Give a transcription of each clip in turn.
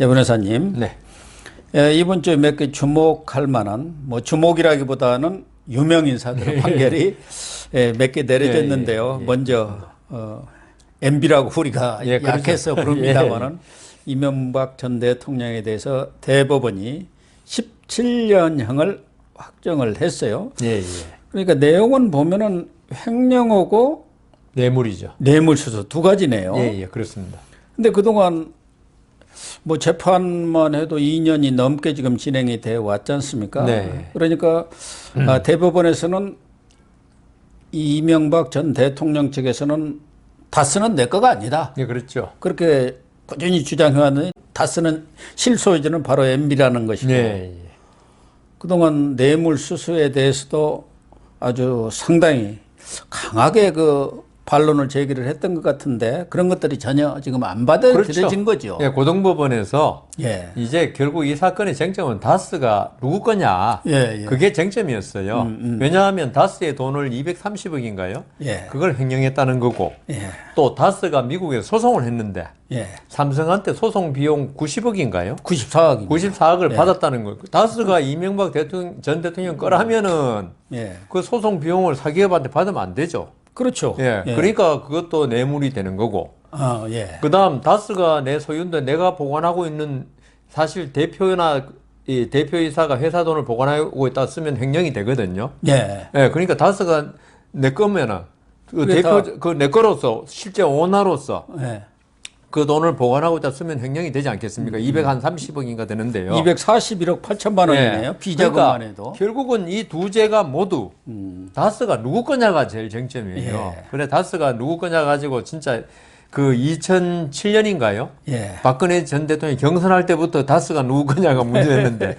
예, 변호사님. 네. 예, 이번 주에 몇 개 주목할 만한, 뭐 주목이라기보다는 유명 인사들의 판결이 예, 몇 개 내려졌는데요. 먼저 MB라고 우리가 약해서 부릅니다만은 이명박 전 대통령에 대해서 대법원이 17년형을 확정을 했어요. 그러니까 내용은 보면은 횡령하고 뇌물이죠. 뇌물수수 두 가지네요. 그렇습니다. 근데 그동안 뭐 재판만 해도 2년이 넘게 지금 진행이 돼 왔지 않습니까? 네. 그러니까 대법원에서는 이명박 전 대통령 측에서는 다스는 내 거가 아니다. 네, 그렇죠. 그렇게 꾸준히 주장해왔는데 다스는 실소유주는 바로 MB라는 것이고 그동안 뇌물수수에 대해서도 아주 상당히 강하게 그 반론을 제기를 했던 것 같은데 그런 것들이 전혀 지금 안 받아들여진 거죠. 예, 고등법원에서 이제 결국 이 사건의 쟁점은 다스가 누구 거냐. 그게 쟁점이었어요. 왜냐하면 다스의 돈을 230억인가요? 그걸 횡령했다는 거고 또 다스가 미국에 소송을 했는데 삼성한테 소송 비용 90억인가요? 94억입니다. 94억을 받았다는 거예요. 다스가 이명박 전 대통령 거라면은 그 소송 비용을 사기업한테 받으면 안 되죠. 그렇죠. 그러니까 그것도 뇌물이 되는 거고. 그 다음 다스가 내 소유인데 내가 보관하고 있는 사실 대표나 이 대표이사가 회사 돈을 보관하고 있다 쓰면 횡령이 되거든요. 그러니까 다스가 내 거면은 그 대표 그 내 거로서 실제 오너로서 그 돈을 보관하고 있다 쓰면 횡령이 되지 않겠습니까? 230억인가 되는데요. 241억 8천만 원이네요. 비자금만 그러니까 해도. 결국은 이 두 죄가 모두 다스가 누구 거냐가 제일 쟁점이에요. 그래 다스가 누구 거냐 가지고 진짜 그 2007년인가요? 박근혜 전 대통령이 경선할 때부터 다스가 누구 거냐가 문제였는데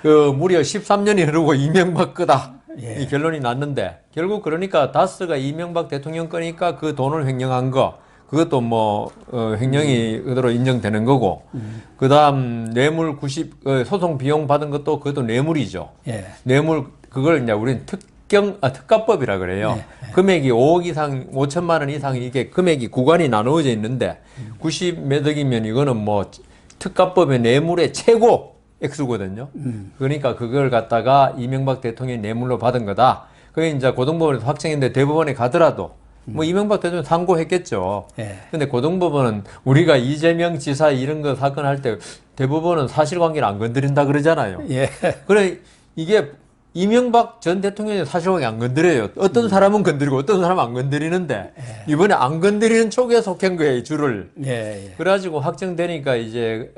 그 무려 13년이 흐르고 이명박 거다. 이 결론이 났는데 결국 그러니까 다스가 이명박 대통령 거니까 그 돈을 횡령한 거 그것도 뭐 횡령이 그대로 인정되는 거고 그다음 뇌물 90 소송 비용 받은 것도 그것도 뇌물이죠. 뇌물 그걸 이제 우리는 특가법이라 그래요. 금액이 5억 이상 5천만 원 이상 이게 금액이 구간이 나누어져 있는데 90 몇 억이면 이거는 뭐 특가법의 뇌물의 최고 액수거든요. 그러니까 그걸 갖다가 이명박 대통령이 뇌물로 받은 거다. 그게 이제 고등법원에서 확정했는데 대법원에 가더라도 뭐 이명박 대통령 상고했겠죠. 근데 고등법원은 우리가 이재명 지사 이런 거 사건 할 때 대법원은 사실관계를 안 건드린다 그러잖아요. 그래 이게 이명박 전 대통령이 사실관계 안 건드려요. 어떤 사람은 건드리고 어떤 사람은 안 건드리는데 이번에 안 건드리는 쪽에 속한 거예요, 줄을. 그래가지고 확정되니까 이제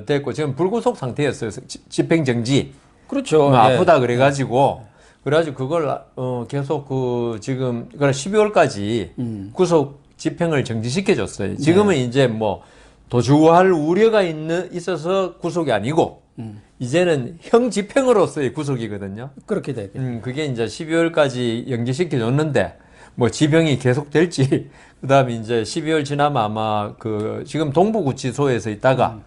됐고 지금 불구속 상태였어요. 집행정지. 그렇죠. 아프다 그래가지고. 그래가지고 그걸 계속 그 지금 12월까지 구속 집행을 정지시켜줬어요. 지금은 이제 뭐 도주할 우려가 있어서 구속이 아니고 이제는 형 집행으로서의 구속이거든요. 그렇게 되겠네요. 그게 이제 12월까지 연기시켜줬는데 뭐 지병이 계속될지 그다음에 이제 12월 지나면 아마 그 지금 동부구치소에서 있다가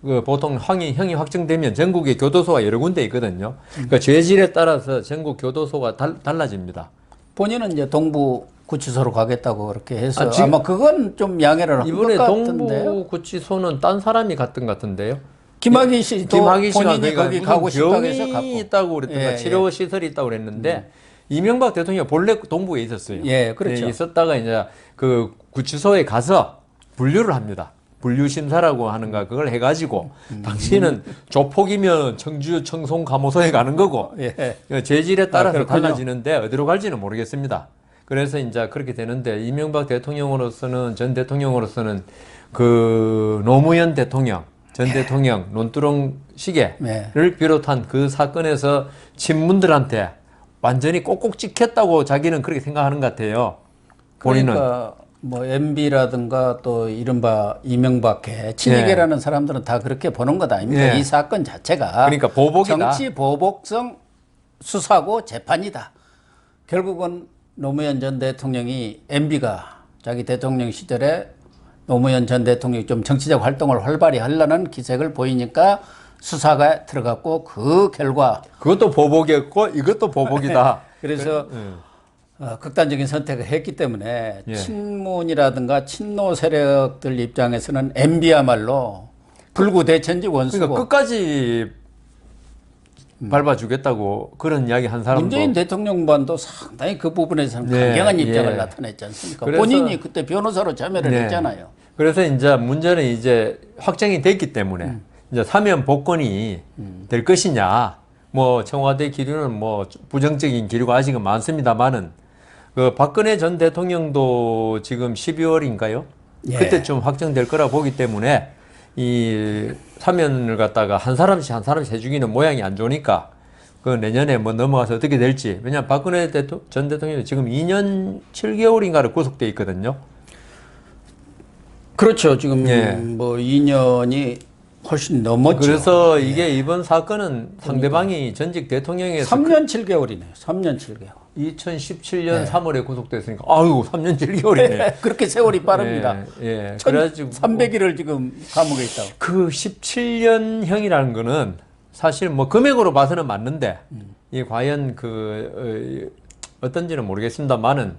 그 보통 형이 확정되면 전국에 교도소가 여러 군데 있거든요. 그러니까 죄질에 따라서 전국 교도소가 달라집니다. 본인은 이제 동부 구치소로 가겠다고 그렇게 해서 아마 그건 좀 양해를 한 것 이번에 같은데요. 동부 구치소는 딴 사람이 갔던 것 같은데요. 김학의 씨도 본인이 거기 가고 싶다고 해서 갔고. 병이 있다고 그랬던가 치료 시설이 있다고 그랬는데 이명박 대통령이 본래 동부에 있었어요. 그렇죠. 있었다가 이제 그 구치소에 가서 분류를 합니다. 분류심사라고 하는가 그걸 해가지고 당신은 조폭이면 청주 청송감호소에 가는 거고 죄질에 따라서 달라지는데 어디로 갈지는 모르겠습니다. 그래서 이제 그렇게 되는데 이명박 대통령으로서는 전 대통령으로서는 그 노무현 대통령 전 대통령 논두렁 시계를 비롯한 그 사건에서 친문들한테 완전히 꼭꼭 찍혔다고 자기는 그렇게 생각하는 것 같아요. 본인은. 그러니까 뭐 MB라든가 또 이른바 이명박계 친이계라는 사람들은 다 그렇게 보는 것 아닙니까? 이 사건 자체가 그러니까 보복이다. 정치 보복성 수사고 재판이다. 결국은 노무현 전 대통령이 MB가 자기 대통령 시절에 노무현 전 대통령이 좀 정치적 활동을 활발히 하려는 기색을 보이니까 수사가 들어갔고 그 결과 그것도 보복이었고 이것도 보복이다. 그래서 극단적인 선택을 했기 때문에 친문이라든가 친노 세력들 입장에서는 MB야말로 불구 대천지 원수고. 그러니까 끝까지 밟아주겠다고 그런 이야기 한 사람도. 문재인 대통령반도 상당히 그 부분에서는 강경한 입장을 나타냈지 않습니까? 본인이 그때 변호사로 참여를 했잖아요. 그래서 이제 문제는 이제 확정이 됐기 때문에 이제 사면 복권이 될 것이냐, 뭐 청와대 기류는 뭐 부정적인 기류가 아직은 많습니다만은 그 박근혜 전 대통령도 지금 12월인가요? 그때쯤 확정될 거라 보기 때문에 이 사면을 갖다가 한 사람씩 해주기는 모양이 안 좋으니까 그 내년에 뭐 넘어가서 어떻게 될지. 왜냐하면 박근혜 전 대통령이 지금 2년 7개월인가를 구속돼 있거든요. 그렇죠. 지금 뭐 2년이 훨씬 넘었죠. 그래서 이게 이번 사건은 상대방이 전직 대통령에서 3년 7개월이네요. 3년 7개월. 2017년 3월에 구속됐으니까 아유 3년 7개월이네. 그렇게 세월이 빠릅니다. 그래가지고 300일을 지금 감옥에 있다고. 그 17년형이라는 거는 사실 뭐 금액으로 봐서는 맞는데 이 과연 그 어떤지는 모르겠습니다만은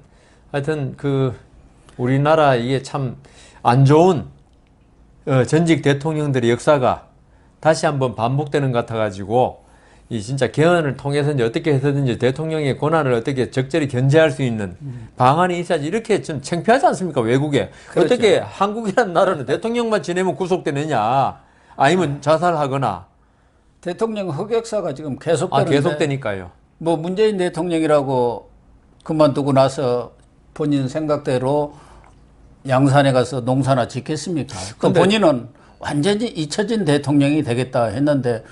하여튼 그 우리나라 이게 참 안 좋은 전직 대통령들의 역사가 다시 한번 반복되는 것 같아가지고 이 진짜 개헌을 통해서 이제 어떻게 해서든지 대통령의 권한을 어떻게 적절히 견제할 수 있는 방안이 있어야지. 이렇게 좀 창피하지 않습니까? 외국에. 그렇죠. 어떻게 한국이라는 나라는 대통령만 지내면 구속되느냐, 아니면 자살하거나. 대통령 흑역사가 지금 계속되는데. 계속되니까요. 뭐 문재인 대통령이라고 그만두고 나서 본인 생각대로 양산에 가서 농사나 짓겠습니까? 그 본인은 완전히 잊혀진 대통령이 되겠다 했는데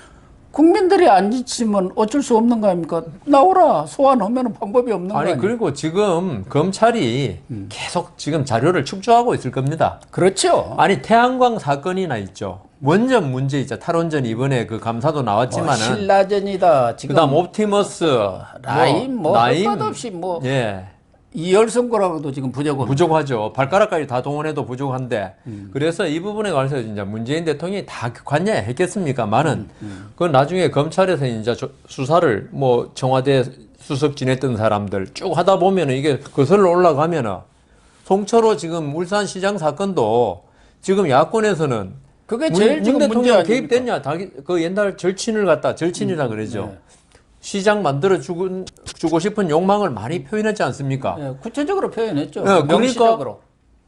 국민들이 안 지치면 어쩔 수 없는 거 아닙니까? 나오라. 소환하면 방법이 없는 거 아니에요? 그리고 지금 검찰이 계속 지금 자료를 축적하고 있을 겁니다. 그렇죠. 아니, 태양광 사건이나 있죠. 원전 문제 있죠. 탈원전 이번에 그 감사도 나왔지만은. 신라전이다. 지금. 그다음 옵티머스. 라임 없이 이열성고라고도 지금 부족하죠. 발가락까지 다 동원해도 부족한데. 그래서 이 부분에 관해서 이제 문재인 대통령이 다 관여했겠습니까만은 그건 나중에 검찰에서 이제 수사를 뭐 청와대 수석 지냈던 사람들 쭉 하다 보면은 이게 거슬러 올라가면은 송철호 지금 울산시장 사건도 지금 야권에서는 그게 제일 지금 대통령 개입됐냐? 그 옛날 절친이라 그러죠. 시장 만들어 주고 싶은 욕망을 많이 표현했지 않습니까? 구체적으로 표현했죠. 그러니까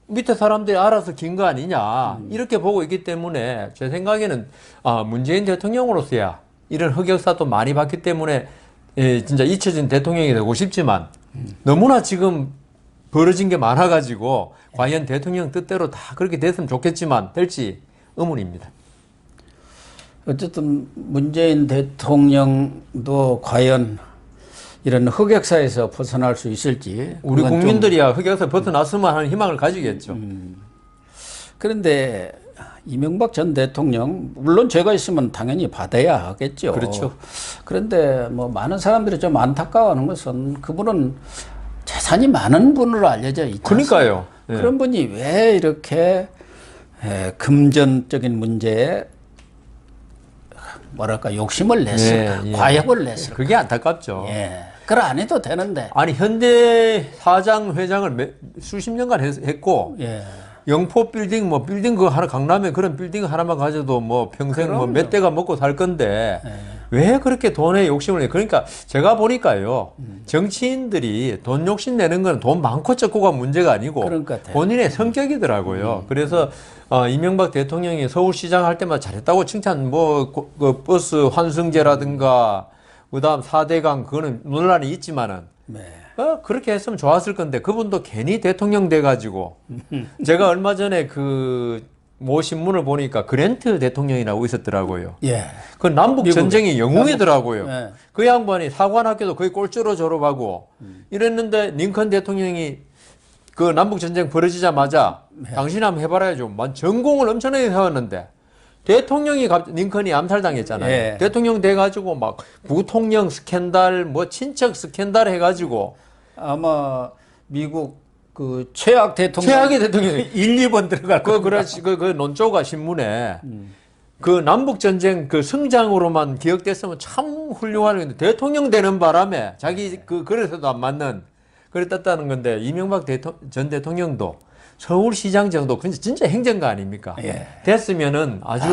밑에 사람들이 알아서 긴 거 아니냐 이렇게 보고 있기 때문에 제 생각에는 문재인 대통령으로서야 이런 흑역사도 많이 봤기 때문에 진짜 잊혀진 대통령이 되고 싶지만 너무나 지금 벌어진 게 많아가지고 과연 대통령 뜻대로 다 그렇게 됐으면 좋겠지만 될지 의문입니다. 어쨌든 문재인 대통령도 과연 이런 흑역사에서 벗어날 수 있을지 우리 국민들이야 흑역사에서 벗어났으면 하는 희망을 가지겠죠. 그런데 이명박 전 대통령 물론 죄가 있으면 당연히 받아야 하겠죠. 그렇죠. 그런데 뭐 많은 사람들이 좀 안타까워하는 것은 그분은 재산이 많은 분으로 알려져 있죠. 그러니까요. 그런 분이 왜 이렇게 금전적인 문제에 뭐랄까 욕심을 냈을까, 과욕을 냈을까. 그게 안타깝죠. 그걸 안 해도 되는데. 아니 현대 사장 회장을 수십 년간 했고 영포 빌딩 빌딩 그 하나 강남에 그런 빌딩 하나만 가져도 뭐 평생 뭐 몇 대가 먹고 살 건데 왜 그렇게 돈에 욕심을 내? 그러니까 제가 보니까요 정치인들이 돈 욕심 내는 건 돈 많고 적고가 문제가 아니고 본인의 성격이더라고요. 그래서 이명박 대통령이 서울시장 할 때마다 잘했다고 칭찬 그 버스 환승제라든가 그다음 4대강 그거는 논란이 있지만은 그렇게 했으면 좋았을 건데 그분도 괜히 대통령 돼가지고 제가 얼마 전에 그 모 신문을 보니까 그랜트 대통령이라고 있었더라고요. 그 남북 전쟁이 영웅이더라고요. 그 양반이 사관학교도 거의 꼴찌로 졸업하고 이랬는데 링컨 대통령이 그 남북 전쟁 벌어지자마자 당신 한번 해봐라야죠. 전공을 엄청나게 해왔는데 대통령이 링컨이 암살당했잖아요. 대통령 돼가지고 막 부통령 스캔들, 뭐 친척 스캔들 해가지고 아마 미국 그 최악의 대통령 1, 2번 들어갈 거. 그 논조가 신문에 그 남북 전쟁 그 승장으로만 기억됐으면 참 훌륭한 건데 대통령 되는 바람에 자기 그래서도 안 맞는 그랬다는 건데 이명박 전 대통령도 서울시장 정도 진짜 행정가 아닙니까? 예. 됐으면은 아주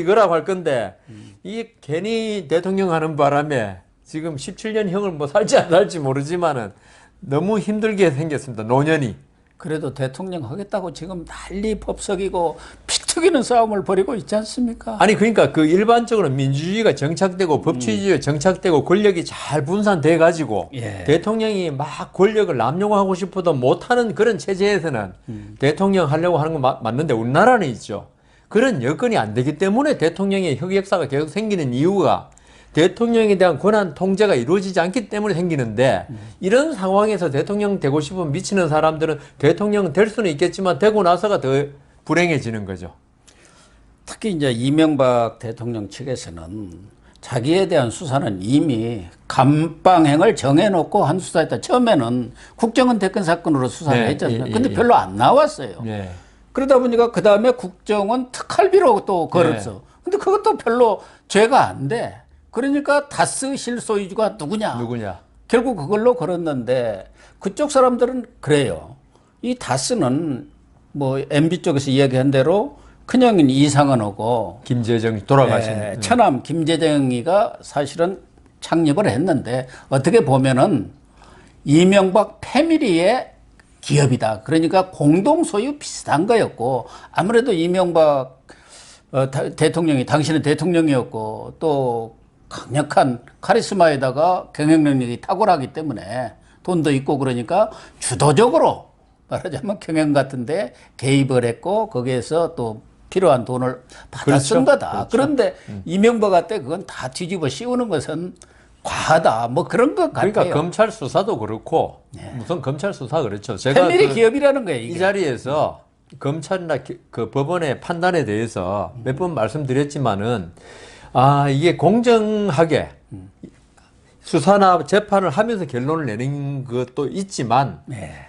이거라고 할 건데 이게 괜히 대통령 하는 바람에 지금 17년형을 뭐 살지 안 살지 모르지만은 너무 힘들게 생겼습니다. 노년이. 그래도 대통령 하겠다고 지금 난리 법석이고 피 튀기는 싸움을 벌이고 있지 않습니까? 아니 그러니까 그 일반적으로 민주주의가 정착되고 법치주의가 정착되고 권력이 잘 분산돼 가지고 대통령이 막 권력을 남용하고 싶어도 못하는 그런 체제에서는 대통령 하려고 하는 건 맞는데 우리나라는 있죠. 그런 여건이 안 되기 때문에 대통령의 흑역사가 계속 생기는 이유가 대통령에 대한 권한 통제가 이루어지지 않기 때문에 생기는데 이런 상황에서 대통령 되고 싶으면 미치는 사람들은 대통령 될 수는 있겠지만 되고 나서가 더 불행해지는 거죠. 특히 이제 이명박 대통령 측에서는 자기에 대한 수사는 이미 감방행을 정해놓고 한 수사했다. 처음에는 국정원 대권 사건으로 수사를 했잖아요. 근데 별로 안 나왔어요. 그러다 보니까 그 다음에 국정원 특활비로 또 걸었어. 근데 그것도 별로 죄가 안 돼. 그러니까 다스 실소유주가 누구냐? 결국 그걸로 걸었는데 그쪽 사람들은 그래요. 이 다스는 뭐 MB 쪽에서 이야기한 대로 큰형인 이상은하고 김재정이 돌아가신 처남 김재정이가 사실은 창립을 했는데 어떻게 보면은 이명박 패밀리의 기업이다. 그러니까 공동 소유 비슷한 거였고 아무래도 이명박 대통령이 당신은 대통령이었고 또 강력한 카리스마에다가 경영 능력이 탁월하기 때문에 돈도 있고 그러니까 주도적으로 말하자면 경영 같은데 개입을 했고 거기에서 또 필요한 돈을 받아 쓴 거다. 그런데 이명박한테 그건 다 뒤집어 씌우는 것은 과하다. 뭐 그런 것 같아요. 그러니까 검찰 수사도 그렇고 무슨 검찰 수사 그렇죠. 제가 패밀리 기업이라는 거예요. 이게. 이 자리에서 검찰이나 그 법원의 판단에 대해서 몇 번 말씀드렸지만은 이게 공정하게 수사나 재판을 하면서 결론을 내는 것도 있지만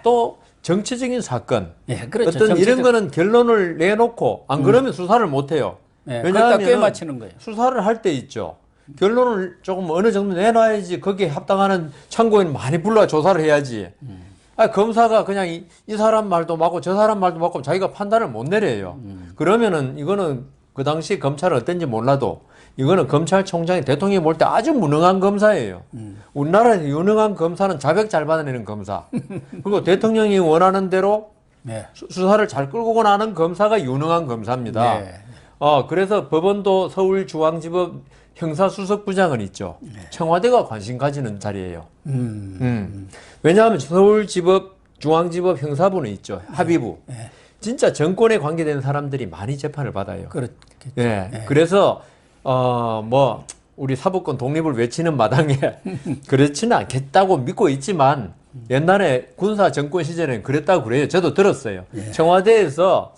또 정치적인 사건 그렇죠. 어떤 이런 거는 결론을 내놓고 안 그러면 수사를 못 해요. 왜냐하면 꽤 맞히는 거예요. 수사를 할 때 있죠. 결론을 조금 어느 정도 내놔야지 거기에 합당하는 참고인 많이 불러 조사를 해야지. 검사가 그냥 이 사람 말도 맞고 저 사람 말도 맞고 자기가 판단을 못 내려요. 그러면은 이거는 그 당시 검찰은 어땠는지 몰라도 이거는 검찰총장이 대통령이 볼 때 아주 무능한 검사예요. 우리나라에서 유능한 검사는 자백 잘 받아내는 검사. 그리고 대통령이 원하는 대로 수사를 잘 끌고 나는 검사가 유능한 검사입니다. 그래서 법원도 서울중앙지법 형사수석부장은 있죠. 청와대가 관심 가지는 자리예요. 왜냐하면 서울지법, 중앙지법 형사부는 있죠. 합의부. 진짜 정권에 관계되는 사람들이 많이 재판을 받아요. 그래서 뭐 우리 사법권 독립을 외치는 마당에 그렇지는 않겠다고 믿고 있지만 옛날에 군사 정권 시절에는 그랬다고 그래요. 저도 들었어요. 청와대에서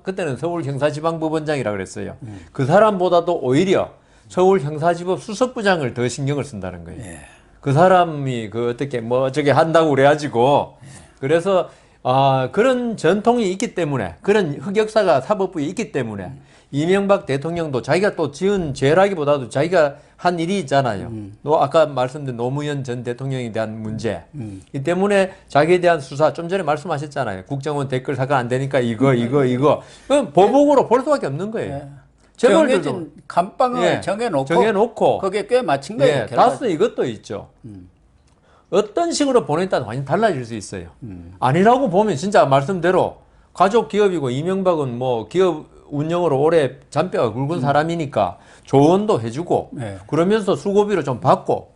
그때는 서울형사지방법원장이라고 그랬어요. 그 사람보다도 오히려 서울형사지법 수석부장을 더 신경을 쓴다는 거예요. 그 사람이 어떻게 저게 한다고 그래가지고 그래서 그런 전통이 있기 때문에 그런 흑역사가 사법부에 있기 때문에 이명박 대통령도 자기가 또 지은 죄라기보다도 자기가 한 일이 있잖아요. 아까 말씀드린 노무현 전 대통령에 대한 문제. 이 때문에 자기에 대한 수사 좀 전에 말씀하셨잖아요. 국정원 댓글 사건 안 되니까 이거. 그럼 보복으로 볼 수밖에 없는 거예요. 정해진 감방을 정해놓고 거기에 꽤 맞춘 거예요. 다스 이것도 있죠. 어떤 식으로 보내에 따라 완전히 달라질 수 있어요. 아니라고 보면 진짜 말씀대로 가족 기업이고 이명박은 뭐 기업 운영으로 오래 잔뼈가 굵은 사람이니까 조언도 해주고 그러면서 수고비를 좀 받고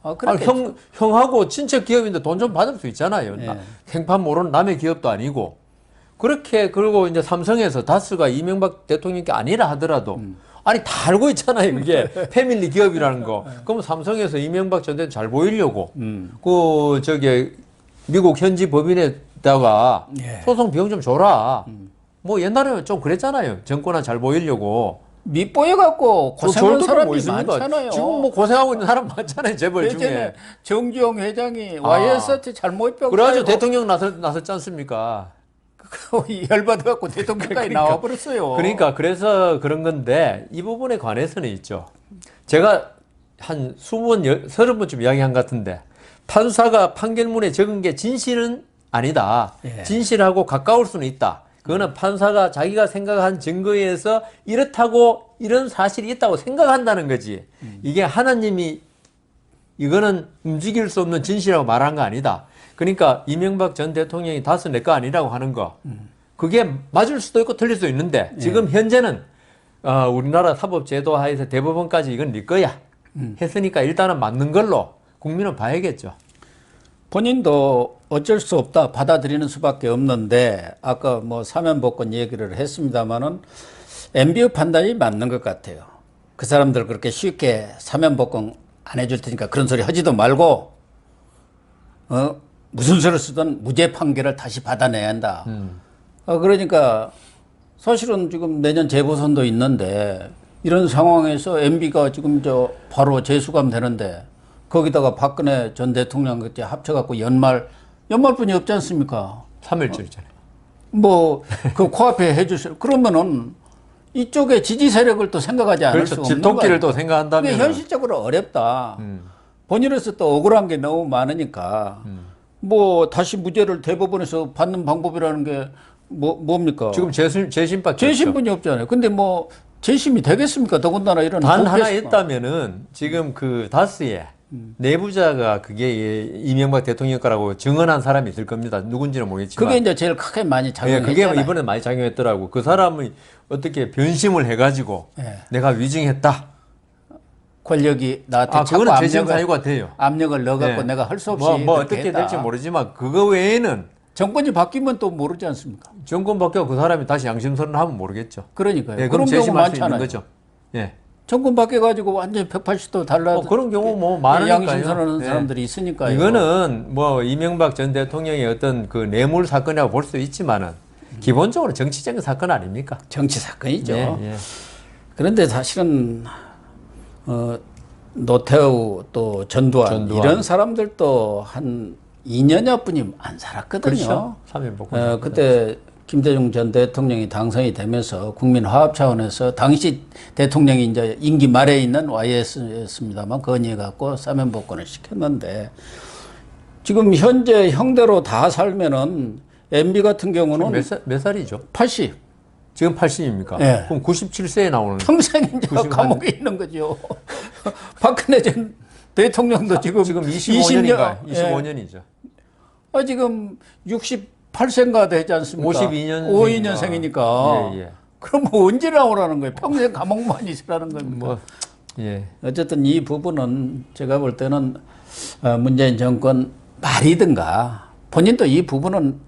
형하고 친척 기업인데 돈 좀 받을 수 있잖아요. 생판 모르는 남의 기업도 아니고 그렇게 그리고 이제 삼성에서 다스가 이명박 대통령께 아니라 하더라도 아니 다 알고 있잖아요. 그게 패밀리 기업이라는 거. 그럼 삼성에서 이명박 전 대통령 잘 보이려고 미국 현지 법인에다가 소송 비용 좀 줘라. 뭐 옛날에는 좀 그랬잖아요. 정권은 잘 보이려고. 밑보여갖고 고생하는 사람이 많잖아요. 지금 뭐 고생하고 있는 사람 많잖아요. 재벌 중에. 정주영 회장이 YS한테 잘못병 그래가지고 대통령 나섰지 않습니까? 열받아갖고 대통령까지 나와버렸어요. 그러니까 그래서 그런 건데 이 부분에 관해서는 있죠. 제가 한 20번, 30번쯤 이야기한 것 같은데 판사가 판결문에 적은 게 진실은 아니다. 예. 진실하고 가까울 수는 있다. 그거는 판사가 자기가 생각한 증거에 의해서 이렇다고 이런 사실이 있다고 생각한다는 거지. 이게 하나님이 이거는 움직일 수 없는 진실이라고 말한 거 아니다. 그러니까 이명박 전 대통령이 다스 내 거 아니라고 하는 거. 그게 맞을 수도 있고 틀릴 수도 있는데 지금 현재는 우리나라 사법제도 하에서 대법원까지 이건 네 거야 했으니까 일단은 맞는 걸로 국민은 봐야겠죠. 본인도 어쩔 수 없다 받아들이는 수밖에 없는데 아까 뭐 사면복권 얘기를 했습니다마는 MB의 판단이 맞는 것 같아요. 그 사람들 그렇게 쉽게 사면복권 안 해줄 테니까 그런 소리 하지도 말고 무슨 수를 쓰든 무죄 판결을 다시 받아내야 한다. 그러니까 사실은 지금 내년 재보선도 있는데 이런 상황에서 MB가 지금 바로 재수감 되는데 거기다가 박근혜 전 대통령 그때 합쳐갖고 연말뿐이 없지 않습니까? 3일절이잖아요. 뭐 그 코앞에 해주실 그러면은 이쪽에 지지 세력을 또 생각하지 않을 그렇죠. 수 없는 집토끼를 또 생각한다면 이게 현실적으로 어렵다. 본인으로서 또 억울한 게 너무 많으니까 뭐 다시 무죄를 대법원에서 받는 방법이라는 게 뭡니까? 지금 재심밖에 재심분이 없잖아요. 근데 뭐 재심이 되겠습니까? 더군다나 이런 단 하나 국회에서. 있다면은 지금 그 다스의 내부자가 그게 이명박 대통령 거라고 증언한 사람이 있을 겁니다. 누군지는 모르겠지만. 그게 이제 제일 크게 많이 예, 작용했잖아요. 그게 이번에 많이 작용했더라고. 그 사람이 어떻게 변심을 해가지고 예. 내가 위증했다. 권력이 나한테 자꾸 그거는 재심 사유가 돼요. 압력을 넣어갖고 예. 내가 할 수 없이 뭐 그렇게 어떻게 했다. 될지 모르지만 그거 외에는 정권이 바뀌면 또 모르지 않습니까? 정권 바뀌어 그 사람이 다시 양심선언을 하면 모르겠죠. 그러니까요. 예, 그런 그럼 경우 재심할 수 있는 많잖아요. 거죠. 예. 정권 바뀌어가지고 완전히 180도 달라. 그런 경우 뭐 많으니까요. 양심 선언하는 예. 사람들이 있으니까요. 이거는 뭐 이명박 전 대통령의 어떤 그 뇌물 사건이라고 볼 수 있지만은 기본적으로 정치적인 사건 아닙니까? 정치 사건이죠. 예, 예. 그런데 사실은 노태우 또 전두환 이런 사람들도 한 2년여뿐이 안 살았거든요. 그렇죠. 3.1복권. 그때 김대중 전 대통령이 당선이 되면서 국민 화합 차원에서 당시 대통령이 이제 임기 말에 있는 YS였습니다만 건의해갖고 사면복권을 시켰는데 지금 현재 형대로 다 살면은 MB 같은 경우는 몇 살이죠? 80. 지금 80입니까? 예. 그럼 97세에 나오는. 평생 이제 90 감옥에 있는 거죠. 박근혜 전 대통령도 지금 25년인가? 20년, 25년이죠. 지금 68세인가 되지 않습니까? 52년생이니까. 예, 예. 그럼 뭐 언제 나오라는 거예요? 평생 감옥만 있으라는 겁니까? 뭐, 예. 어쨌든 이 부분은 제가 볼 때는 문재인 정권 말이든가 본인도 이 부분은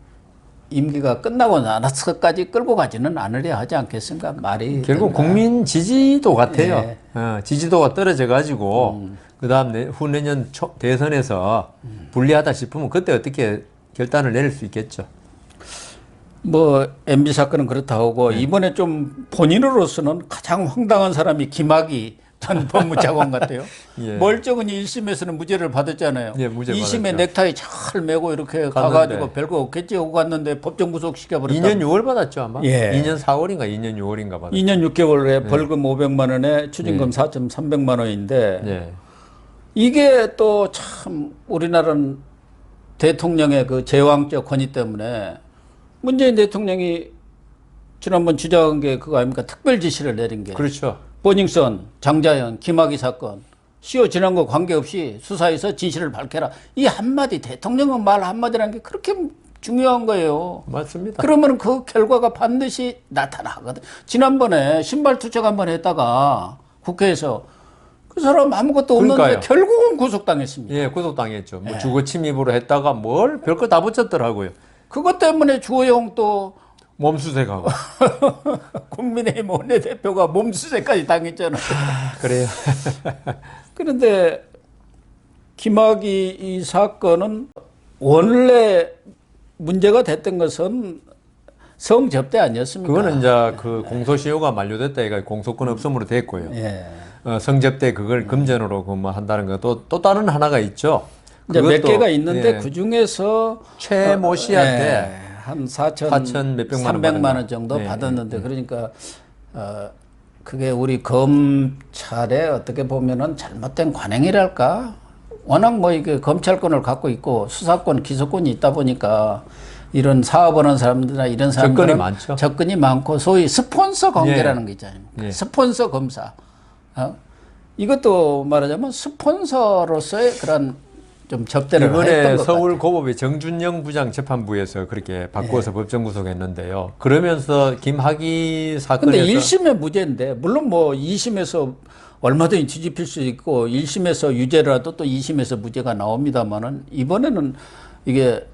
임기가 끝나고 나서까지 끌고 가지는 않으려 하지 않겠습니까? 말이 결국 국민 지지도 같아요. 예. 지지도가 떨어져 가지고 그다음 후내년 대선에서 불리하다 싶으면 그때 어떻게 결단을 내릴 수 있겠죠. 뭐 MB 사건은 그렇다 하고 이번에 좀 본인으로서는 가장 황당한 사람이 김학의 전 법무장관 같아요. 예. 멀쩡히 1심에서는 무죄를 받았잖아요. 예, 무죄 2심에 받았죠. 넥타이 잘 메고 이렇게 가가지고 별거 없겠지 하고 갔는데 법정 구속 시켜버렸다. 2년 6월 받았죠 아마. 예. 2년 4월인가 2년 6월인가 받았죠. 2년 6개월에 벌금 500만 원에 추징금 예. 4,300만 원인데 예. 이게 또 참 우리나라는 대통령의 그 제왕적 권위 때문에 문재인 대통령이 지난번 주장한 게 그거 아닙니까? 특별 지시를 내린 게. 그렇죠. 버닝썬, 장자연, 김학의 사건 시효 지난 거 관계없이 수사해서 진실을 밝혀라. 이 한마디 대통령은 말 한마디라는 게 그렇게 중요한 거예요. 맞습니다. 그러면 그 결과가 반드시 나타나거든. 지난번에 신발 투척 한번 했다가 국회에서 그 사람 아무것도 없는데 그러니까요. 결국은 구속당했습니다. 예, 구속당했죠. 뭐 주거 침입으로 했다가 뭘 별거 다 붙였더라고요. 그것 때문에 주호영 또 몸수색하고. 국민의힘 원내대표가 몸수색까지 당했잖아요. 그래요. 그런데 김학의 이 사건은 원래 문제가 됐던 것은 성접대 아니었습니까? 그거는 이제 그 공소시효가 만료됐다 해가 공소권 없음으로 됐고요. 예. 성접대 그걸 금전으로 그 뭐 한다는 거 또 다른 하나가 있죠. 이제 몇 그것도, 개가 있는데 예. 그 중에서 최모 씨한테 한 4천 몇백만 원 300만 원 정도 예, 받았는데 그러니까 그게 우리 검찰의 어떻게 보면은 잘못된 관행이랄까 워낙 뭐 이게 검찰권을 갖고 있고 수사권, 기소권이 있다 보니까 이런 사업하는 사람들이나 이런 사람들은 접근이 많죠. 접근이 많고 소위 스폰서 관계라는 예. 게 있잖아요. 예. 스폰서 검사. 이것도 말하자면 스폰서로서의 그런 좀 접대를 이번에 했던 것 서울 같아요. 고법의 정준영 부장 재판부에서 그렇게 바꿔서 법정 구속했는데요. 그러면서 김학의 사건에서 근데 1심에 무죄인데 물론 뭐 2심에서 얼마든지 뒤집힐 수 있고 1심에서 유죄라도 또 2심에서 무죄가 나옵니다만은 이번에는 이게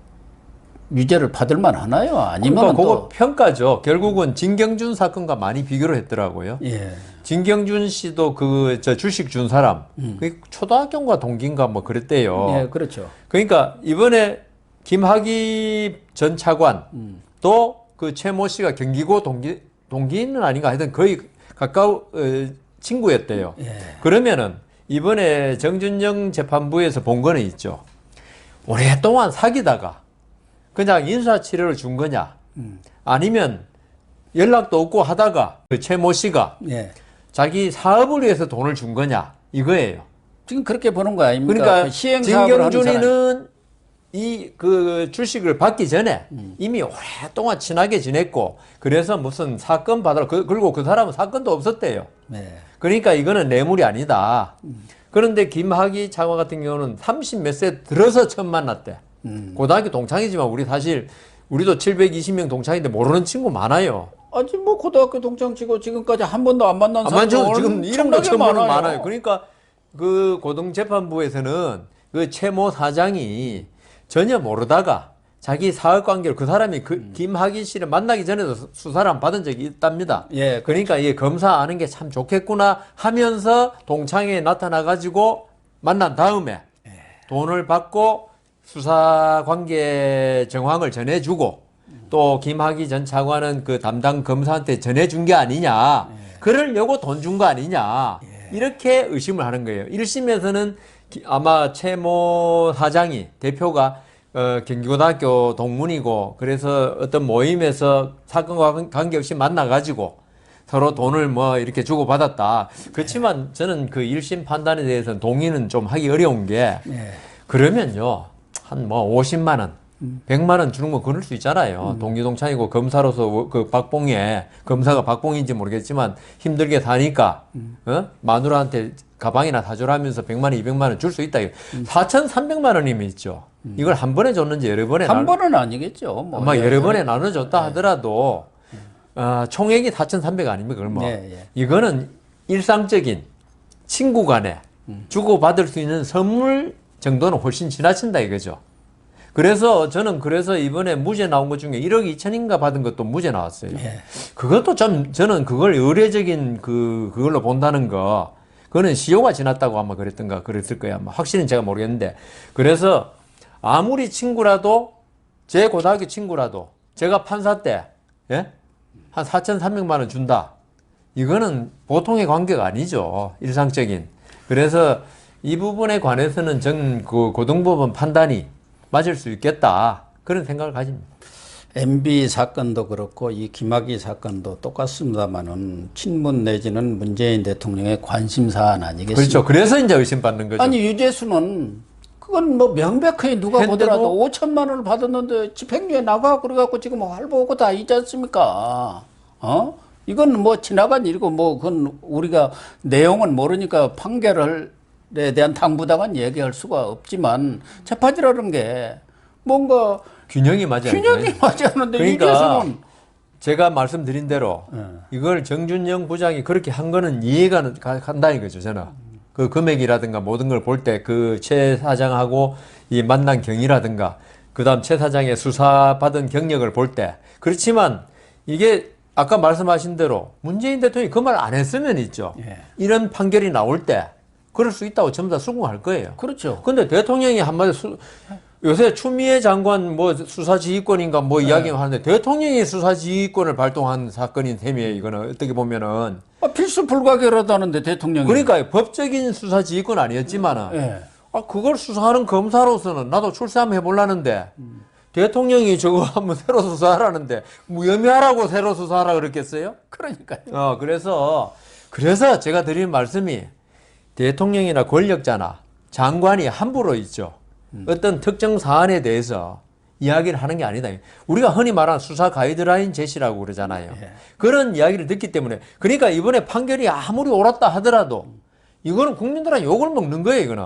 유죄를 받을 만 하나요? 아니면 그러니까 그거 또 평가죠. 결국은 진경준 사건과 많이 비교를 했더라고요. 예. 진경준 씨도 그 저 주식 준 사람, 그 초등학교인가 동기인가 뭐 그랬대요. 예, 그렇죠. 그러니까 이번에 김학의 전 차관 또 그 최모 씨가 경기고 동기는 아닌가 하여튼 거의 가까운 친구였대요. 예. 그러면은 이번에 정준영 재판부에서 본 거는 있죠. 오랫동안 사귀다가 그냥 인사치레를 준 거냐, 아니면 연락도 없고 하다가 그 최모 씨가 예. 자기 사업을 위해서 돈을 준 거냐 이거예요. 지금 그렇게 보는 거 아닙니까? 그러니까 그 시행 사업을 하는 사람. 진경준이는 이 그 주식을 받기 전에 이미 오랫동안 친하게 지냈고 그래서 무슨 사건 받으러 그리고 그 사람은 사건도 없었대요. 네. 그러니까 이거는 뇌물이 아니다. 그런데 김학의 차관 같은 경우는 30 몇 세 들어서 처음 만났대. 고등학교 동창이지만 우리도 720명 동창인데 모르는 친구 많아요. 아직 뭐 고등학교 동창치고 지금까지 한 번도 안 만난 아마 사람 지금 이름도 처음 보는 많아요. 그러니까 그 고등재판부에서는 그 최모 사장이 전혀 모르다가 자기 사업 관계로 그 사람이 그 김학의 씨를 만나기 전에도 수사를 안 받은 적이 있답니다. 예, 그러니까 이게 검사 아는 게 참 좋겠구나 하면서 동창회에 나타나 가지고 만난 다음에 돈을 받고 수사 관계 정황을 전해주고 또 김학의 전 차관은 그 담당 검사한테 전해준 게 아니냐, 그러려고 돈 준 거 아니냐, 이렇게 의심을 하는 거예요. 1심에서는 아마 최모 사장이 대표가 경기고등학교 동문이고 그래서 어떤 모임에서 사건과 관계없이 만나가지고 서로 돈을 뭐 이렇게 주고받았다. 그렇지만 저는 그 1심 판단에 대해서는 동의는 좀 하기 어려운 게, 그러면요 한 뭐 50만 원 100만 원 주는 건 그럴 수 있잖아요. 동기동창이고 검사로서 그 박봉에, 검사가 박봉인지 모르겠지만 힘들게 사니까 마누라한테 가방이나 사주라면서 100만 원, 200만 원 줄 수 있다. 4,300만 원이면 있죠. 이걸 한 번에 줬는지 여러 번에 한 번은 아니겠죠. 뭐 아마 여러 번에 나눠줬다 하더라도 총액이 4,300 아닙니까? 그럼 뭐 이거는 일상적인 친구 간에 주고받을 수 있는 선물 정도는 훨씬 지나친다 이거죠. 그래서 저는 이번에 무죄 나온 것 중에 1억 2천인가 받은 것도 무죄 나왔어요. 그것도 좀 저는 그걸 의례적인 그걸로 본다는 거, 그거는 시효가 지났다고 아마 그랬던가 그랬을 거야. 아마 확실히는 제가 모르겠는데, 그래서 아무리 친구라도, 제 고등학교 친구라도 제가 판사 때 한 4,300만 원 준다, 이거는 보통의 관계가 아니죠. 일상적인. 그래서 이 부분에 관해서는 전 그 고등법원 판단이 맞을 수 있겠다, 그런 생각을 가집니다. MB 사건도 그렇고 이 김학의 사건도 똑같습니다만은 친문 내지는 문재인 대통령의 관심사안 아니겠습니까? 그렇죠. 그래서 이제 의심받는 거죠. 아니 유재수는 그건 뭐 명백하게 누가 했는데도 보더라도 5천만 원을 받았는데 집행유예 나가 그래갖고 지금 활보고 다 있지 않습니까? 이건 뭐 지나간 일이고 뭐 그건 우리가 내용은 모르니까 판결에 대한 당부당한 얘기할 수가 없지만 재판이라는 게 뭔가 균형이 맞아야 균형이 맞지 않는데 그러니까 유재수는 제가 말씀드린 대로 이걸 정준영 부장이 그렇게 한 거는 이해가 간다 이거죠, 저는. 그 금액이라든가 모든 걸 볼 때 그 최 사장하고 이 만난 경위라든가 그다음 최 사장의 수사받은 경력을 볼 때. 그렇지만 이게 아까 말씀하신 대로 문재인 대통령이 그 말 안 했으면 있죠. 이런 판결이 나올 때 그럴 수 있다고 전부 다 수긍할 거예요. 그렇죠. 근데 대통령이 한마디 요새 추미애 장관 뭐 수사지휘권인가 뭐 이야기를 하는데 대통령이 수사지휘권을 발동한 사건인 셈이에요. 이거는 어떻게 보면은 필수 불가결하다는데 대통령이. 그러니까 법적인 수사지휘권 아니었지만은 그걸 수사하는 검사로서는 나도 출세 한번 해보려는데 대통령이 저거 한번 새로 수사하라는데 무혐의하라고 새로 수사하라 그랬겠어요? 그러니까요. 그래서 제가 드리는 말씀이 대통령이나 권력자나 장관이 함부로 있죠. 어떤 특정 사안에 대해서 이야기를 하는 게 아니다. 우리가 흔히 말하는 수사 가이드라인 제시라고 그러잖아요. 예. 그런 이야기를 듣기 때문에 그러니까 이번에 판결이 아무리 옳았다 하더라도 이거는 국민들한테 욕을 먹는 거예요. 이거는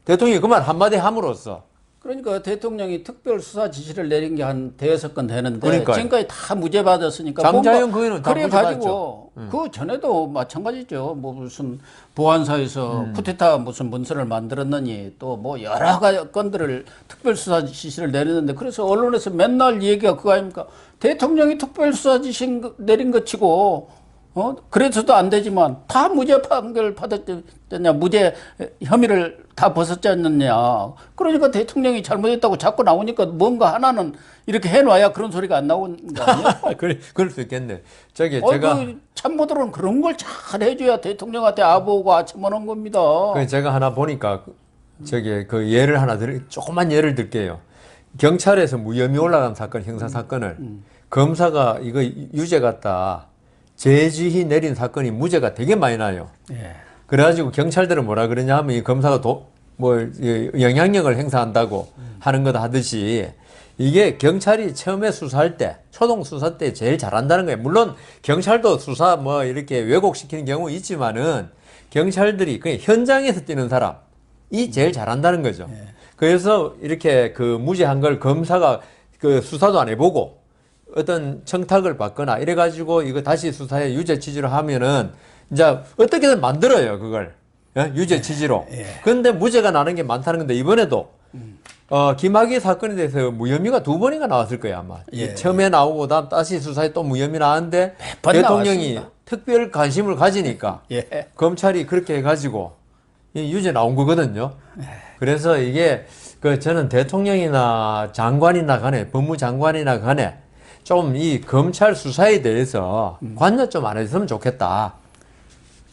대통령이 그만 한마디 함으로써. 그러니까 대통령이 특별수사 지시를 내린 게 한 대여섯 건 되는데 그러니까요. 지금까지 다 무죄 받았으니까 장자연 그거는 다 그래 무죄 가지고 그 전에도 마찬가지죠. 뭐 무슨 보안사에서 쿠데타 무슨 문서를 만들었느니 또 뭐 여러 가지 건들을 특별수사 지시를 내렸는데 그래서 언론에서 맨날 얘기가 그거 아닙니까? 대통령이 특별수사 지시 내린 것 치고 그래서도 안 되지만 다 무죄 판결 받았잖냐, 무죄 혐의를 다 벗었지 않느냐. 그러니까 대통령이 잘못했다고 자꾸 나오니까 뭔가 하나는 이렇게 해놔야 그런 소리가 안 나오는 거 아니야? 그럴 수 있겠네. 제가 그 참모들은 그런 걸 잘 해줘야 대통령한테 아보고 아첨하는 겁니다. 제가 하나 보니까 그 예를 하나 조그만 예를 들게요. 경찰에서 무혐의 올라간 사건, 형사 사건을 검사가 이거 유죄 같다. 재지휘 내린 사건이 무죄가 되게 많이 나요. 예. 그래가지고 경찰들은 뭐라 그러냐 하면 이 검사가 영향력을 행사한다고 하는 것 하듯이 이게 경찰이 처음에 수사할 때, 초동 수사 때 제일 잘한다는 거예요. 물론 경찰도 수사 뭐 이렇게 왜곡시키는 경우 있지만은 경찰들이 그냥 현장에서 뛰는 사람이 제일 잘한다는 거죠. 예. 그래서 이렇게 그 무죄한 걸 검사가 그 수사도 안 해보고 어떤 청탁을 받거나 이래가지고 이거 다시 수사에 유죄 취지로 하면은 이제 어떻게든 만들어요, 그걸. 예? 유죄 취지로. 그런데 무죄가 나는 게 많다는 건데 이번에도 김학의 사건에 대해서 무혐의가 2번인가 나왔을 거예요, 아마. 예. 처음에 나오고 다시 수사에 또 무혐의 나왔는데 대통령이 나왔습니다. 특별 관심을 가지니까 예. 검찰이 그렇게 해가지고 유죄 나온 거거든요. 그래서 이게 저는 대통령이나 장관이나 간에 법무장관이나 간에 좀 이 검찰 수사에 대해서 관여 좀 안 했으면 좋겠다.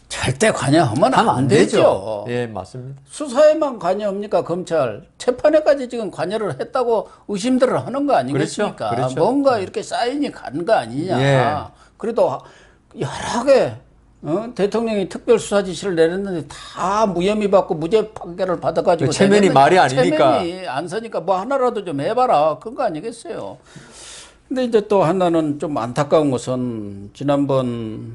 절대 관여하면 안 되죠. 예, 맞습니다. 수사에만 관여합니까, 검찰? 재판에까지 지금 관여를 했다고 의심들을 하는 거 아니겠습니까? 그렇죠. 뭔가 이렇게 사인이 간 거 아니냐. 예. 그래도 여러 개, 대통령이 특별수사 지시를 내렸는데 다 무혐의 받고 무죄 판결을 받아가지고. 체면이 말이 아니니까. 체면이 안 서니까 뭐 하나라도 좀 해봐라. 그런 거 아니겠어요. 근데 이제 또 하나는 좀 안타까운 것은 지난번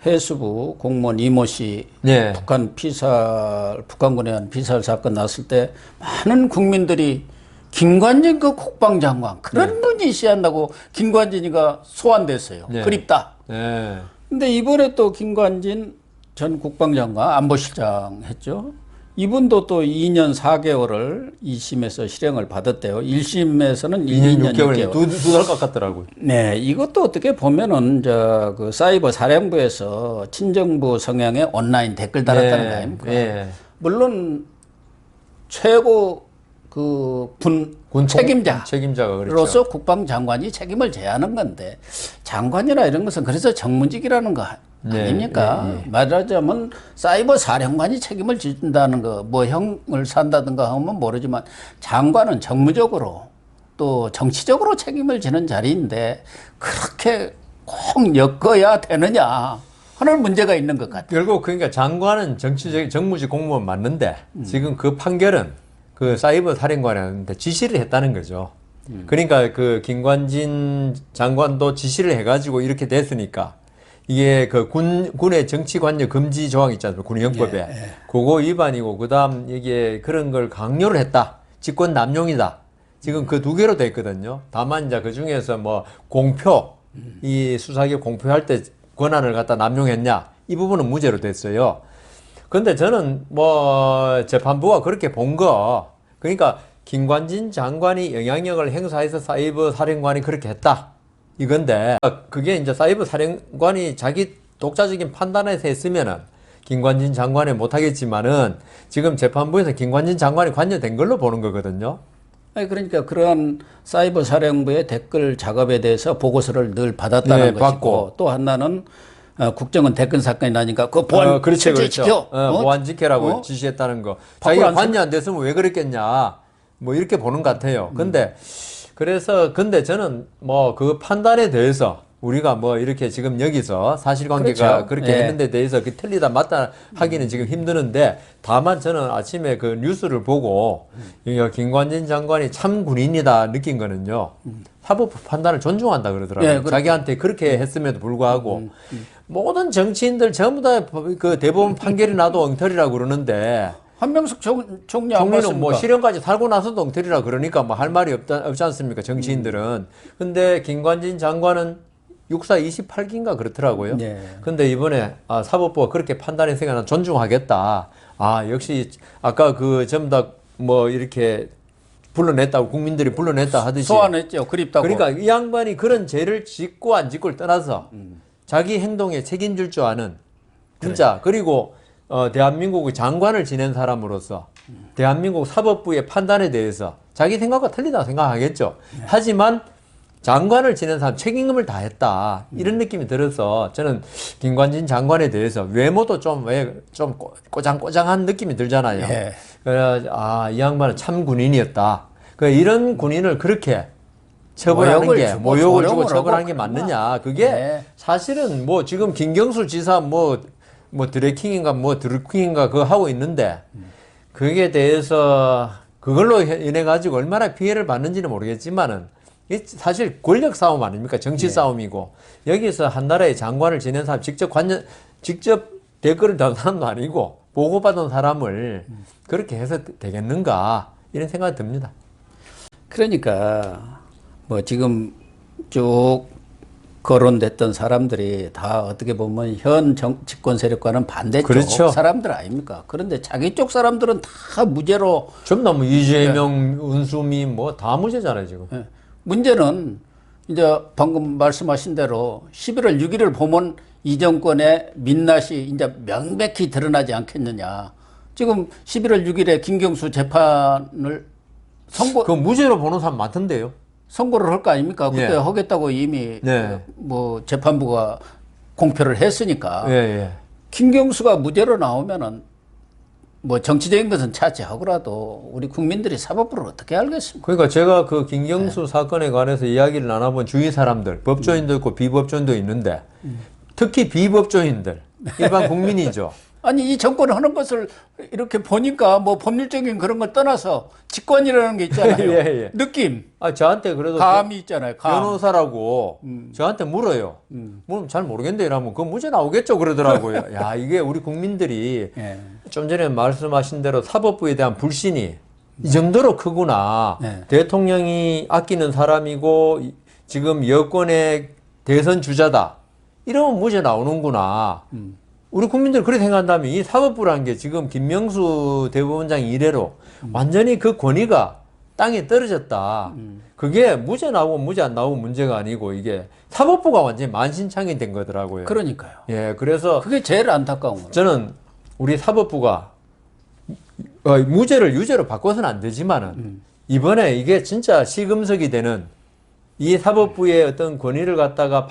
해수부 공무원 이모 씨 예. 북한군에 의한 피살 사건 났을 때 많은 국민들이 김관진 그 국방장관 그런 분이 시한다고 김관진이가 소환됐어요. 예. 그립다. 예. 근데 이번에 또 김관진 전 국방장관 안보실장 했죠. 이분도 또 2년 4개월을 2심에서 실형을 받았대요. 1심에서는 2년 6개월. 두 달 깎았더라고요. 네, 이것도 어떻게 보면은 그 사이버 사령부에서 친정부 성향의 온라인 댓글 달았다는 거 아닙니까? 예. 물론 최고 군 책임자가 그렇죠. 국방장관이 책임을 져야 하는 건데 장관이나 이런 것은 그래서 정문직이라는 거 아닙니까? 말하자면 사이버 사령관이 책임을 진다는 거, 뭐 형을 산다든가 하면 모르지만 장관은 정무적으로 또 정치적으로 책임을 지는 자리인데 그렇게 꼭 엮어야 되느냐 하는 문제가 있는 것 같아요. 결국 그러니까 장관은 정무직 공무원 맞는데 지금 그 판결은 그 사이버 사령관한테 지시를 했다는 거죠. 그러니까 그 김관진 장관도 지시를 해가지고 이렇게 됐으니까 이게 그 군의 정치관여 금지 조항 있지 않습니까? 군의형법에. 그거 위반이고, 그 다음 이게 그런 걸 강요를 했다. 직권 남용이다. 지금 그 2개로 돼 있거든요. 다만 이제 그 중에서 뭐 이 수사기업 공표할 때 권한을 갖다 남용했냐. 이 부분은 무죄로 됐어요. 근데 저는 뭐 재판부가 그렇게 본 거, 그러니까 김관진 장관이 영향력을 행사해서 사이버 사령관이 그렇게 했다. 이건데 그게 이제 사이버 사령관이 자기 독자적인 판단에서 했으면은 김관진 장관이 못하겠지만은 지금 재판부에서 김관진 장관이 관여된 걸로 보는 거거든요. 그러니까 그러한 사이버 사령부의 댓글 작업에 대해서 보고서를 늘 받았다는 것이고 받고. 또 하나는 국정원 대권 사건이 나니까 그 보안 그렇죠. 지켜. 보안 지켜라고 지시했다는 거. 자기가 관여 안 됐으면 왜 그랬겠냐. 뭐 이렇게 보는 것 같아요. 근데 저는 뭐 그 판단에 대해서 우리가 뭐 이렇게 지금 여기서 사실관계가 그렇죠. 그렇게 예. 했는데 대해서 그 틀리다 맞다 하기는 지금 힘드는데 다만 저는 아침에 그 뉴스를 보고 김관진 장관이 참 군인이다 느낀 거는요. 사법부 판단을 존중한다 그러더라고요. 예, 그렇죠. 자기한테 그렇게 했음에도 불구하고 모든 정치인들 전부 다 그 대법원 판결이 나도 엉터리라고 그러는데 한명숙 총리 안 총리는 봤습니까? 뭐 실형까지 살고 나서도 엉터리라 그러니까 뭐 할 말이 없지 않습니까? 정치인들은. 근데 김관진 장관은 육사 28기인가 그렇더라고요. 네. 근데 이번에 사법부가 그렇게 판단했으니까 난 존중하겠다. 역시 아까 그 전부 다 뭐 이렇게 불러냈다고 국민들이 불러냈다 하듯이 소환했죠. 그립다고. 그러니까 이 양반이 그런 죄를 짓고 안 짓고를 떠나서 자기 행동에 책임질 줄 아는 진짜 그리고 대한민국의 장관을 지낸 사람으로서 대한민국 사법부의 판단에 대해서 자기 생각과 틀리다고 생각하겠죠. 하지만 장관을 지낸 사람 책임을 다했다 이런 느낌이 들어서 저는 김관진 장관에 대해서 외모도 좀 꼬장꼬장한 느낌이 들잖아요. 예. 그래서 이 양반은 참 군인이었다. 이런 군인을 그렇게 처벌하는 게 모욕을 주고 처벌하는 게 맞느냐? 그게 네. 사실은 뭐 지금 김경수 지사 뭐 드래킹인가 뭐 드루킹인가 그거 하고 있는데 그게 대해서 그걸로 인해 가지고 얼마나 피해를 받는지는 모르겠지만은 사실 권력 싸움 아닙니까? 정치 싸움이고 여기서 한 나라의 장관을 지낸 사람 직접 댓글을 단 사람도 아니고 보고받은 사람을 그렇게 해서 되겠는가 이런 생각이 듭니다. 그러니까 뭐 지금 쭉 거론됐던 사람들이 다 어떻게 보면 현 집권 세력과는 반대쪽 그렇죠. 사람들 아닙니까? 그런데 자기 쪽 사람들은 다 무죄로 전부 다 뭐 이재명, 은수미 뭐 다 무죄잖아요 지금. 예. 문제는 이제 방금 말씀하신 대로 11월 6일을 보면 이 정권의 민낯이 이제 명백히 드러나지 않겠느냐. 지금 11월 6일에 김경수 재판을 그 무죄로 보는 사람 많던데요. 선고를 할 거 아닙니까? 그때 예. 하겠다고 이미 네. 뭐 재판부가 공표를 했으니까. 예. 김경수가 무죄로 나오면은 뭐 정치적인 것은 차치하고라도 우리 국민들이 사법부를 어떻게 알겠습니까? 그러니까 제가 그 김경수 사건에 관해서 이야기를 나눠본 주위 사람들, 법조인도 있고 비법조인도 있는데 특히 비법조인들, 일반 국민이죠. 아니 이 정권이 하는 것을 이렇게 보니까 뭐 법률적인 그런 걸 떠나서 직권이라는 게 있잖아요. 예. 느낌. 저한테 그래도 감이 있잖아요. 감. 변호사라고 저한테 물어요. 물으면 잘 모르겠는데 이러면 그 무죄 나오겠죠 그러더라고요. 야 이게 우리 국민들이 예. 좀 전에 말씀하신 대로 사법부에 대한 불신이 이 정도로 크구나. 네. 대통령이 아끼는 사람이고 지금 여권의 대선 주자다. 이러면 무죄 나오는구나. 우리 국민들 그렇게 생각한다면 이 사법부라는 게 지금 김명수 대법원장 이래로 완전히 그 권위가 땅에 떨어졌다. 그게 무죄 나오고 무죄 안 나오고 문제가 아니고 이게 사법부가 완전히 만신창이 된 거더라고요. 그러니까요. 예, 그래서 그게 제일 안타까운 거예요. 저는 우리 사법부가 무죄를 유죄로 바꿔서는 안 되지만은 이번에 이게 진짜 시금석이 되는 이 사법부의 어떤 권위를 갖다가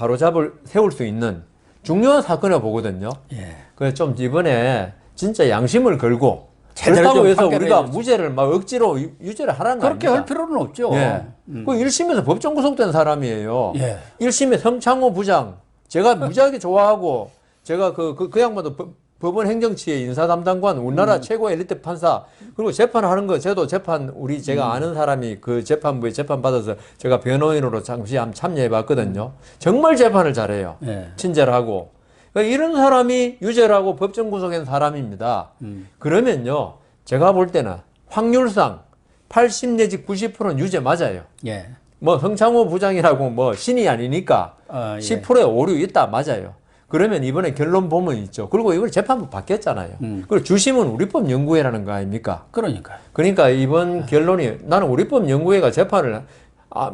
세울 수 있는 중요한 사건이라고 보거든요. 예. 그래서 좀 이번에 진짜 양심을 걸고 제대로 그렇다고 좀 해서 우리가 판결해야지. 무죄를 막 억지로 유죄를 하라는 거 그렇게 아닙니다. 할 필요는 없죠. 예. 그 1심에서 법정 구속된 사람이에요. 예. 1심에 성창호 부장 제가 무지하게 좋아하고 제가 그 양반도 법원 행정처의 인사 담당관 우리나라 최고 엘리트 판사 그리고 재판하는 거 저도 제가 아는 사람이 그 재판부에 재판 받아서 제가 변호인으로 잠시 한번 참여해 봤거든요. 정말 재판을 잘해요. 예. 친절하고 그러니까 이런 사람이 유죄라고 법정 구속한 사람입니다. 그러면요 제가 볼 때는 확률상 80 내지 90%는 유죄 맞아요. 예. 뭐 성창호 부장이라고 뭐 신이 아니니까 예. 10%의 오류 있다 맞아요. 그러면 이번에 결론 보면 있죠. 그리고 이걸 재판부 바뀌었잖아요. 그리고 주심은 우리법 연구회라는 거 아닙니까? 그러니까요. 그러니까 이번 결론이 나는 우리법 연구회가 재판을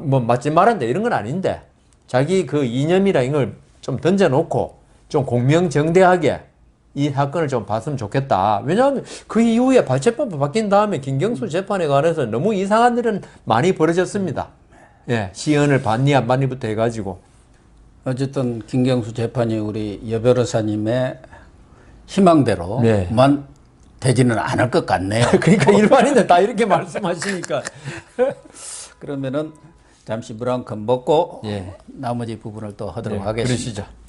뭐 맞지 말한데 이런 건 아닌데 자기 그 이념이랑 이걸 좀 던져놓고 좀 공명정대하게 이 사건을 좀 봤으면 좋겠다. 왜냐하면 그 이후에 재판부 바뀐 다음에 김경수 재판에 관해서 너무 이상한 일은 많이 벌어졌습니다. 예, 시연을 받니 안 받니부터 해가지고. 어쨌든 김경수 재판이 우리 여 변호사님의 희망대로만 되지는 않을 것 같네요. 그러니까 일반인들 다 이렇게 말씀하시니까. 그러면은 잠시 물 한 컵 먹고 예. 나머지 부분을 또 하도록 네, 하겠습니다. 그러시죠.